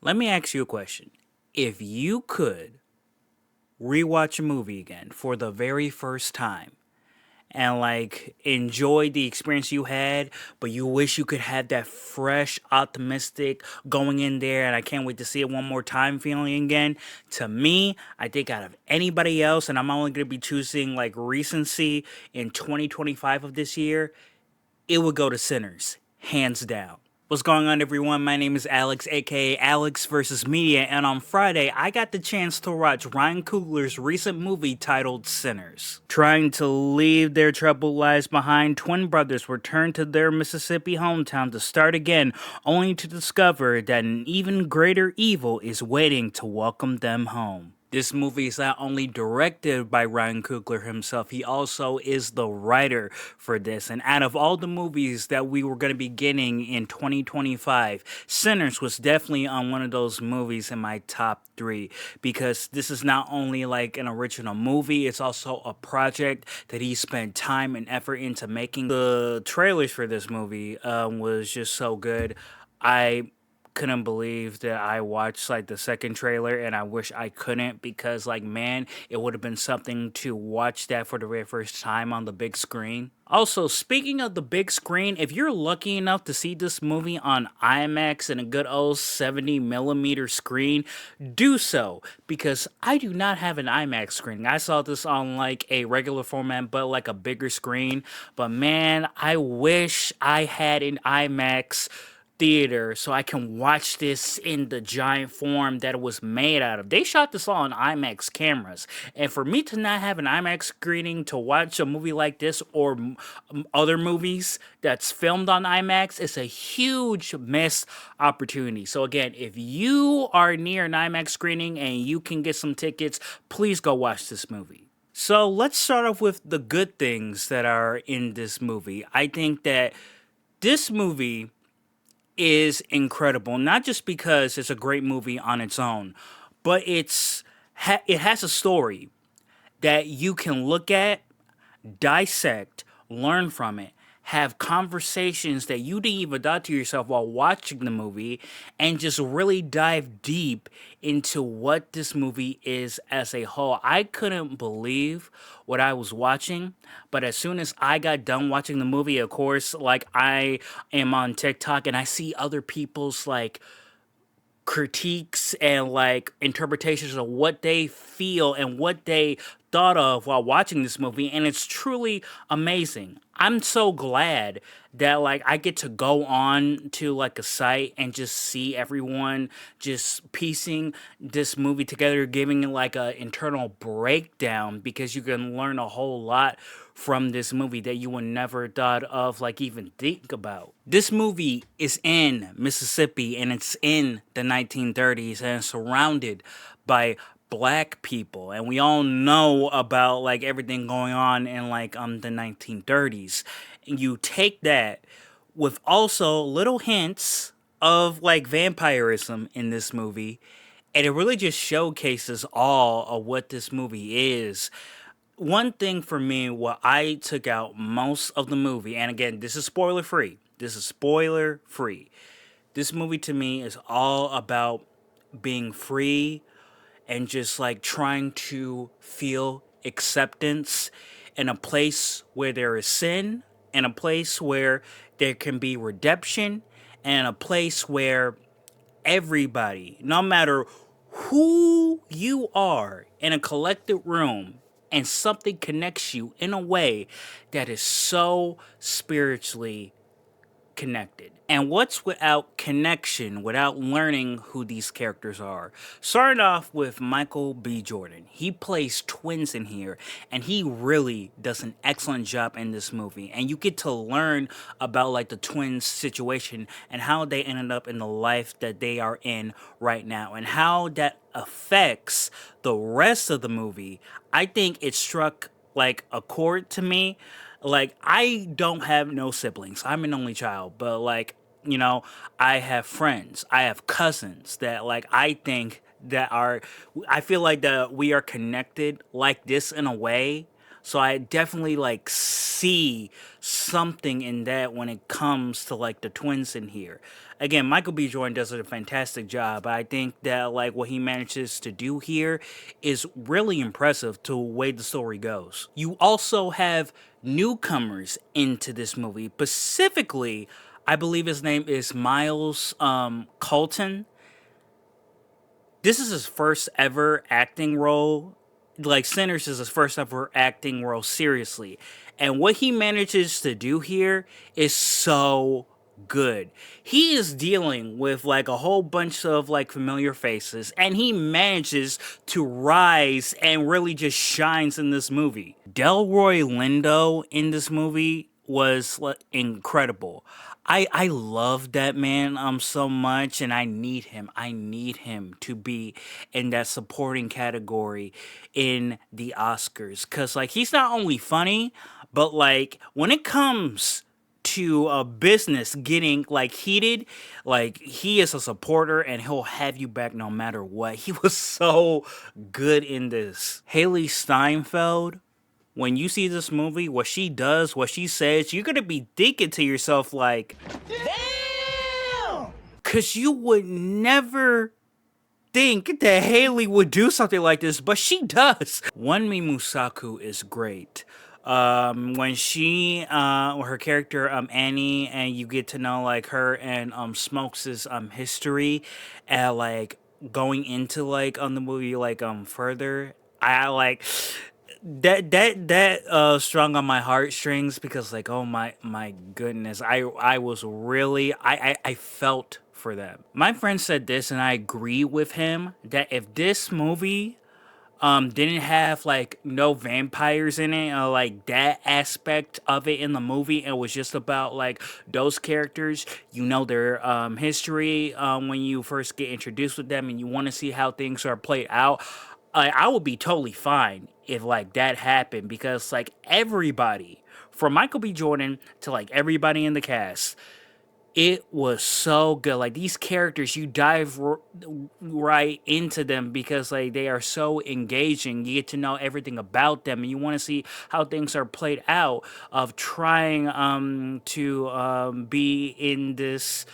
Let me ask you a question. If you could rewatch a movie again for the very first time and enjoy the experience you had, but you wish you could have that fresh, optimistic going in there, and I can't wait to see it one more time feeling again. To me, I think out of anybody else, and I'm only going to be choosing recency in 2025 of this year, it would go to Sinners, hands down. What's going on, everyone? My name is Alex, aka Alex versus Media, and on Friday, I got the chance to watch Ryan Coogler's recent movie titled Sinners. Trying to leave their troubled lives behind, twin brothers return to their Mississippi hometown to start again, only to discover that an even greater evil is waiting to welcome them home. This movie is not only directed by Ryan Coogler himself, he also is the writer for this. And out of all the movies that we were going to be getting in 2025, Sinners was definitely on one of those movies in my top three, because this is not only like an original movie, it's also a project that he spent time and effort into making. The trailers for this movie was just so good. I couldn't believe that I watched the second trailer, and I wish I couldn't, because man, it would have been something to watch that for the very first time on the big screen. Also, speaking of the big screen, if you're lucky enough to see this movie on IMAX and a good old 70 millimeter screen, do so, because I do not have an IMAX screen. I saw this on a regular format, but a bigger screen. But man, I wish I had an IMAX theater so I can watch this in the giant form that it was made out of. They shot this all on IMAX cameras, and for me to not have an IMAX screening to watch a movie like this or other movies that's filmed on IMAX is a huge missed opportunity. So again, if you are near an IMAX screening and you can get some tickets, please go watch this movie. So let's start off with the good things that are in this movie. I think that this movie is incredible, not just because it's a great movie on its own, but it has a story that you can look at, dissect, learn from it, have conversations that you didn't even thought to yourself while watching the movie, and just really dive deep into what this movie is as a whole. I couldn't believe what I was watching, but as soon as I got done watching the movie, of course, I am on TikTok and I see other people's critiques and interpretations of what they feel and what they thought of while watching this movie, and it's truly amazing. I'm so glad that I get to go on to a site and just see everyone just piecing this movie together, giving it a internal breakdown, because you can learn a whole lot from this movie that you would never thought of even think about. This movie is in Mississippi, and it's in the 1930s, and it's surrounded by black people, and we all know about everything going on in the 1930s. And you take that with also little hints of vampirism in this movie, and it really just showcases all of what this movie is. One thing for me, what I took out most of the movie, and again, this is spoiler free. This is spoiler free. This movie to me is all about being free and just trying to feel acceptance in a place where there is sin, in a place where there can be redemption, and a place where everybody, no matter who you are, in a collected room, and something connects you in a way that is so spiritually connected. And what's without connection, without learning who these characters are? Starting off with Michael B. Jordan. He plays twins in here, and he really does an excellent job in this movie. And you get to learn about the twins' situation and how they ended up in the life that they are in right now, and how that affects the rest of the movie. I think it struck a chord to me. I don't have no siblings. I'm an only child, but I have friends. I have cousins that I think that are I feel like that we are connected like this in a way. So I definitely like see something in that when it comes to like the twins in here. Again, Michael B. Jordan does a fantastic job. I think that like what he manages to do here is really impressive to the way the story goes. You also have newcomers into this movie. Specifically, I believe his name is Miles Colton. This is his first ever acting role. Like Sinners is his first ever acting role, seriously. And what he manages to do here is so good. He is dealing with like a whole bunch of like familiar faces, and he manages to rise and really just shines in this movie. Delroy Lindo in this movie was like, incredible. I love that man so much, and I need him. I need him to be in that supporting category in the Oscars, cuz like he's not only funny, but like when it comes to a business getting like heated, like he is a supporter and he'll have you back no matter what. He was so good in this. Haley Steinfeld, when you see this movie, what she does, what she says, you're gonna be thinking to yourself like, damn, cause you would never think that Haley would do something like this, but she does. Wanmi Musaku is great. When her character Annie, and you get to know like her and Smokes' history, and like going into like on the movie like further, I like that strung on my heartstrings, because like, oh my goodness, I was really I felt for them. My friend said this, and I agree with him, that if this movie didn't have like no vampires in it, or like that aspect of it in the movie, and it was just about like those characters, you know, their history, when you first get introduced with them and you want to see how things are played out, I would be totally fine if like that happened, because like everybody from Michael B. Jordan to like everybody in the cast, it was so good. Like these characters, you dive right into them because like they are so engaging. You get to know everything about them, and you want to see how things are played out. Of trying to be in this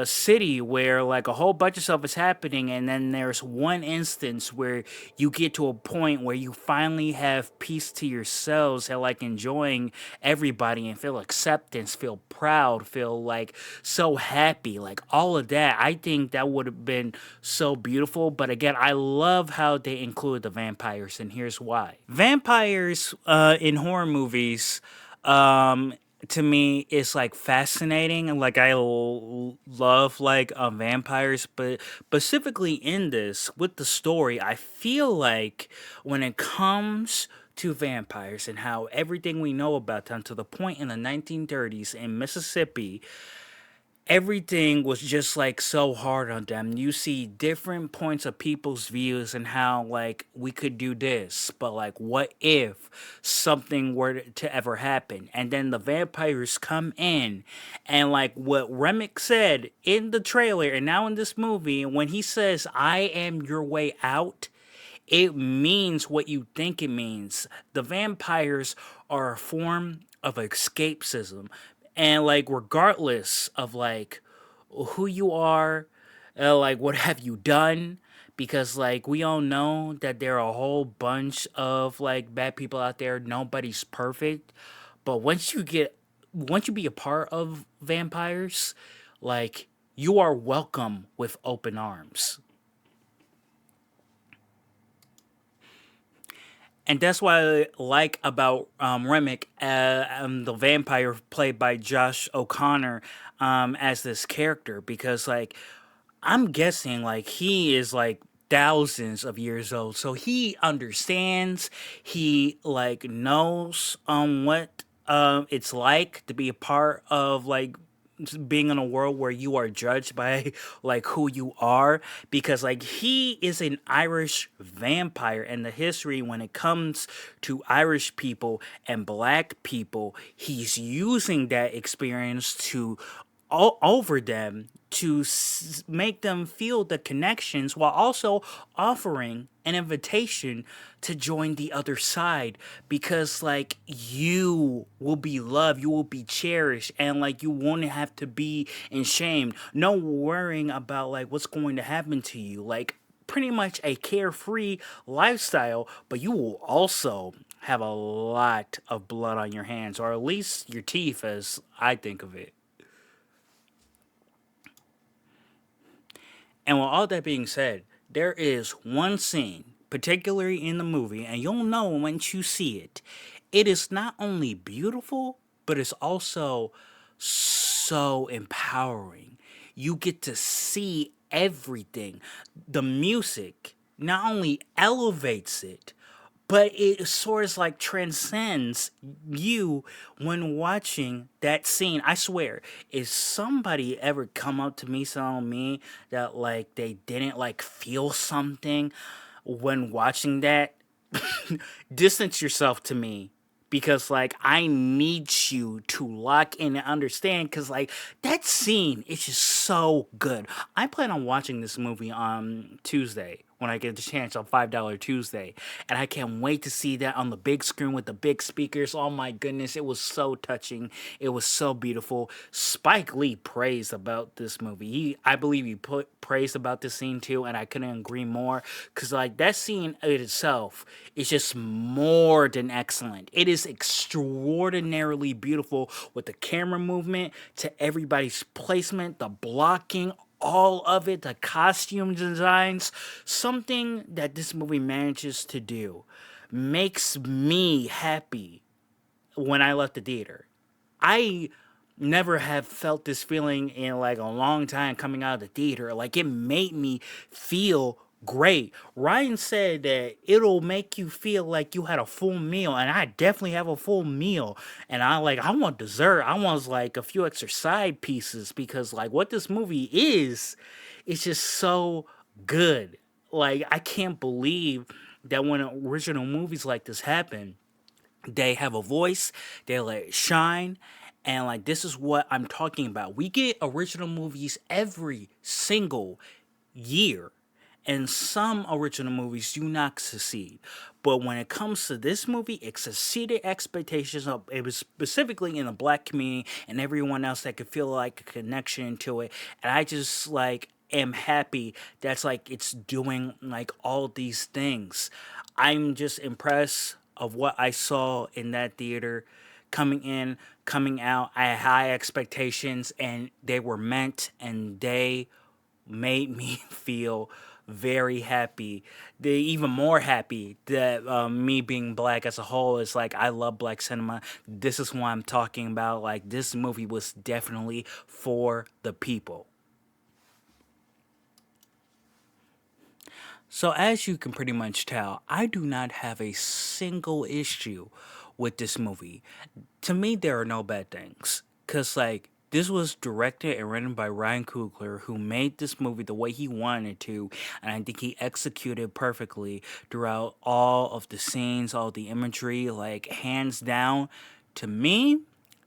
city where like a whole bunch of stuff is happening, and then there's one instance where you get to a point where you finally have peace to yourselves, and like enjoying everybody and feel acceptance, feel proud, feel like so happy, like all of that. I think that would have been so beautiful. But again, I love how they include the vampires, and here's why. Vampires in horror movies, um to me, it's like fascinating, and like love like vampires, but specifically in this with the story, I feel like when it comes to vampires and how everything we know about them, to the point in the 1930s in Mississippi, everything was just like so hard on them. You see different points of people's views and how like we could do this, but like what if something were to ever happen? And then the vampires come in, and like what Remick said in the trailer and now in this movie, when he says, "I am your way out," it means what you think it means. The vampires are a form of escapism. And like regardless of like who you are, like what have you done, because like we all know that there are a whole bunch of like bad people out there. Nobody's perfect. But once you be a part of vampires, like you are welcome with open arms. And that's what I like about Remick, the vampire played by Josh O'Connor, as this character, because like I'm guessing like he is like thousands of years old, so he understands, he like knows what it's like to be a part of like being in a world where you are judged by like who you are, because like he is an Irish vampire, and the history when it comes to Irish people and black people, he's using that experience to over them, to make them feel the connections while also offering an invitation to join the other side, because like you will be loved, you will be cherished, and like you won't have to be in shame, no worrying about like what's going to happen to you, like pretty much a carefree lifestyle, but you will also have a lot of blood on your hands, or at least your teeth, as I think of it. And with all that being said, there is one scene, particularly in the movie, and you'll know once you see it. It is not only beautiful, but it's also so empowering. You get to see everything. The music not only elevates it, but it sort of like transcends you when watching that scene. I swear, if somebody ever come up to me telling me that like they didn't like feel something when watching that, distance yourself to me, because like I need you to lock in and understand, because like that scene is just so good. I plan on watching this movie on Tuesday when I get the chance on $5 Tuesday, and I can't wait to see that on the big screen with the big speakers. Oh my goodness, it was so touching, it was so beautiful. Spike Lee praised about this movie. I believe he put praised about this scene too, and I couldn't agree more, because like that scene in itself is just more than excellent. It is extraordinarily beautiful, with the camera movement to everybody's placement, the blocking, all of it, the costume designs. Something that this movie manages to do makes me happy when I left the theater. I never have felt this feeling in like a long time coming out of the theater. Like it made me feel great. Ryan said that it'll make you feel like you had a full meal, and I definitely have a full meal. And I want dessert. I want like a few extra side pieces, because like what this movie is just so good. Like I can't believe that when original movies like this happen, they have a voice, they let it shine, and like this is what I'm talking about. We get original movies every single year, and some original movies do not succeed. But when it comes to this movie, it exceeded expectations. Of, it was specifically in the black community and everyone else that could feel like a connection to it. And I just like am happy that's like it's doing like all these things. I'm just impressed of what I saw in that theater. Coming in, coming out, I had high expectations, and they were met, and they made me feel very happy. They even more happy that me being black as a whole is like I love black cinema. This is what I'm talking about. Like this movie was definitely for the people. So as you can pretty much tell, I do not have a single issue with this movie. To me, there are no bad things. Cause like this was directed and written by Ryan Coogler, who made this movie the way he wanted to, and I think he executed perfectly throughout all of the scenes, all the imagery. Like hands down, to me,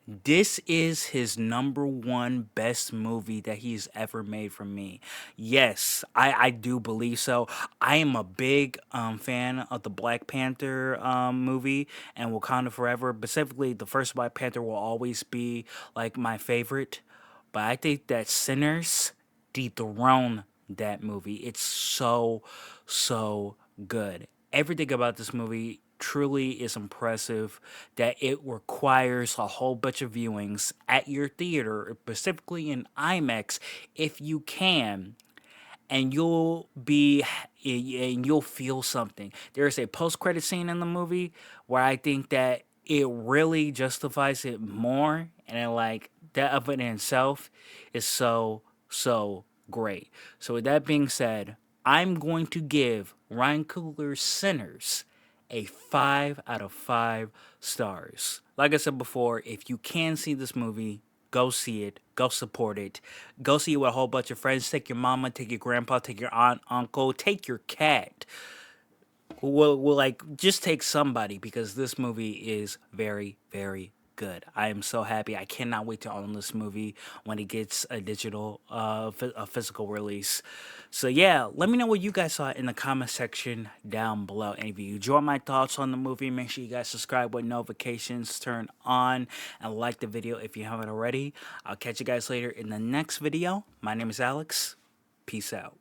this is his number one best movie that he's ever made for me. Yes, I do believe so. I am a big fan of the Black Panther movie and Wakanda Forever. Specifically, the first Black Panther will always be like my favorite. But I think that Sinners dethrone that movie. It's so good. Everything about this movie truly is impressive, that it requires a whole bunch of viewings at your theater, specifically in IMAX if you can, and you'll feel something. There's a post-credit scene in the movie where I think that it really justifies it more, and then, like that of it in itself is so great. So with that being said, I'm going to give Ryan Coogler's Sinners a 5 out of 5 stars. Like I said before, if you can see this movie, go see it, go support it, go see it with a whole bunch of friends. Take your mama, take your grandpa, take your aunt, uncle, take your cat. Will like just take somebody, because this movie is very good. I am so happy. I cannot wait to own this movie when it gets a a physical release. So yeah, let me know what you guys thought in the comment section down below. And if you enjoy my thoughts on the movie, make sure you guys subscribe with notifications turned on and like the video if you haven't already. I'll catch you guys later in the next video. My name is Alex. Peace out.